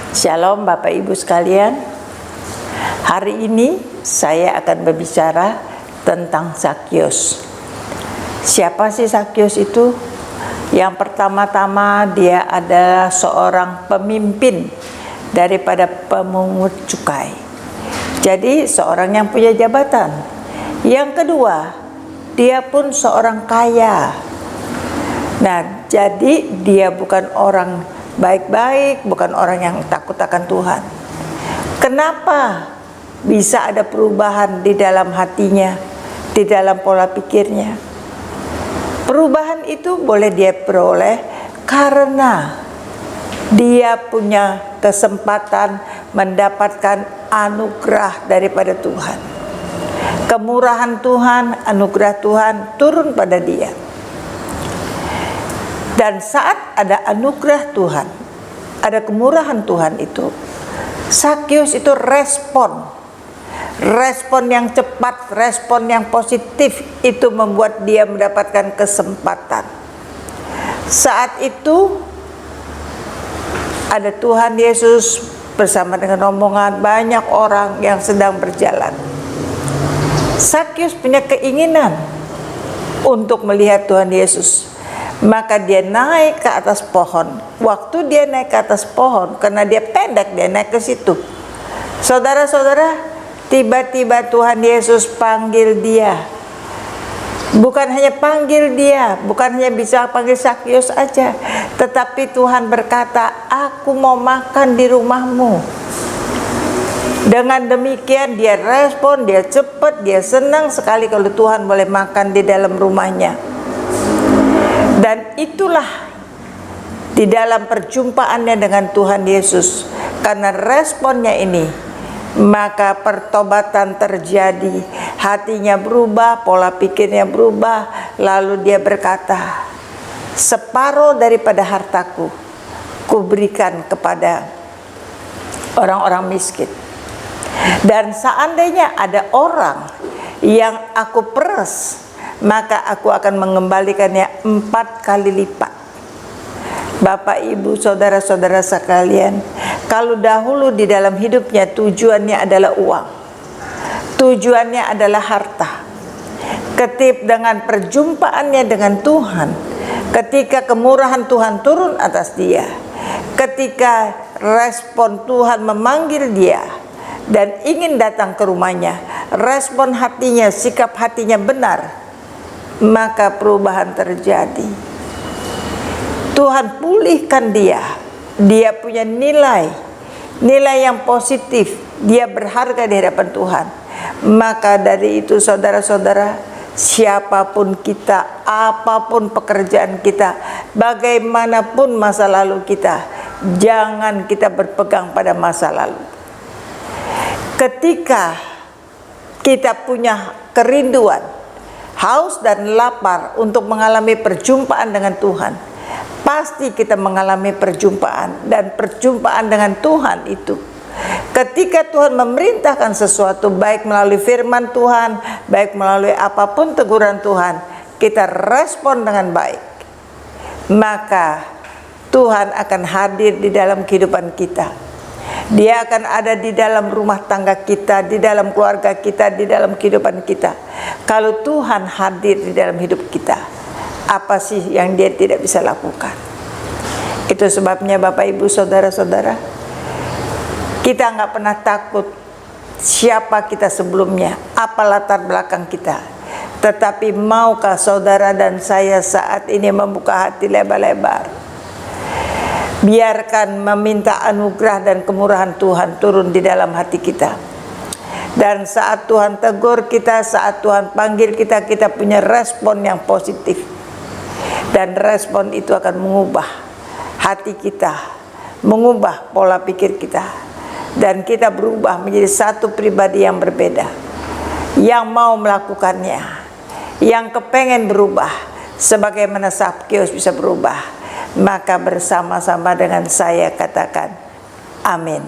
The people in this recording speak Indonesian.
Shalom Bapak Ibu sekalian. Hari ini saya akan berbicara tentang Zakius. Siapa sih Zakius itu? Yang pertama-tama dia adalah seorang pemimpin daripada pemungut cukai. Jadi seorang yang punya jabatan. Yang kedua, dia pun seorang kaya. Nah, jadi dia bukan orang baik-baik, bukan orang yang takut akan Tuhan. Kenapa bisa ada perubahan di dalam hatinya, di dalam pola pikirnya? Perubahan itu boleh dia peroleh karena dia punya kesempatan mendapatkan anugerah daripada Tuhan. Kemurahan Tuhan, anugerah Tuhan turun pada dia. Dan saat ada anugerah Tuhan, ada kemurahan Tuhan itu, Zakius itu respon yang cepat, respon yang positif, itu membuat dia mendapatkan kesempatan. Saat itu ada Tuhan Yesus bersama dengan rombongan banyak orang yang sedang berjalan. Zakius punya keinginan untuk melihat Tuhan Yesus. Maka dia naik ke atas pohon. Waktu dia naik ke atas pohon, karena dia pendek, dia naik ke situ. Saudara-saudara, tiba-tiba Tuhan Yesus panggil dia. Bukan hanya panggil dia, bukan hanya bisa panggil Zakius aja, tetapi Tuhan berkata, "Aku mau makan di rumahmu." Dengan demikian dia respon, dia cepat, dia senang sekali kalau Tuhan boleh makan di dalam rumahnya. Dan itulah di dalam perjumpaannya dengan Tuhan Yesus. Karena responnya ini, maka pertobatan terjadi. Hatinya berubah, pola pikirnya berubah. Lalu dia berkata, "Separuh daripada hartaku kuberikan kepada orang-orang miskin. Dan seandainya ada orang yang aku peres, maka aku akan mengembalikannya 4 kali lipat." Bapak, Ibu, saudara-saudara sekalian, kalau dahulu di dalam hidupnya tujuannya adalah uang, tujuannya adalah harta, ketika dengan perjumpaannya dengan Tuhan, ketika kemurahan Tuhan turun atas dia, ketika respon Tuhan memanggil dia dan ingin datang ke rumahnya, respon hatinya, sikap hatinya benar, maka perubahan terjadi. Tuhan pulihkan dia. Dia punya nilai yang positif. Dia berharga di hadapan Tuhan. Maka dari itu saudara-saudara, siapapun kita, apapun pekerjaan kita, bagaimanapun masa lalu kita, jangan kita berpegang pada masa lalu. Ketika kita punya kerinduan, haus dan lapar untuk mengalami perjumpaan dengan Tuhan, pasti kita mengalami perjumpaan. Dan perjumpaan dengan Tuhan itu, ketika Tuhan memerintahkan sesuatu, baik melalui firman Tuhan, baik melalui apapun teguran Tuhan, kita respon dengan baik, maka Tuhan akan hadir di dalam kehidupan kita. Dia akan ada di dalam rumah tangga kita, di dalam keluarga kita, di dalam kehidupan kita. Kalau Tuhan hadir di dalam hidup kita, apa sih yang dia tidak bisa lakukan? Itu sebabnya Bapak, Ibu, saudara-saudara, kita nggak pernah takut siapa kita sebelumnya, apa latar belakang kita. Tetapi maukah saudara dan saya saat ini membuka hati lebar-lebar? Biarkan meminta anugerah dan kemurahan Tuhan turun di dalam hati kita. Dan saat Tuhan tegur kita, saat Tuhan panggil kita, kita punya respon yang positif. Dan respon itu akan mengubah hati kita, mengubah pola pikir kita. Dan kita berubah menjadi satu pribadi yang berbeda, yang mau melakukannya, yang kepengen berubah, sebagaimana Zakius bisa berubah. Maka bersama-sama dengan saya katakan, amin.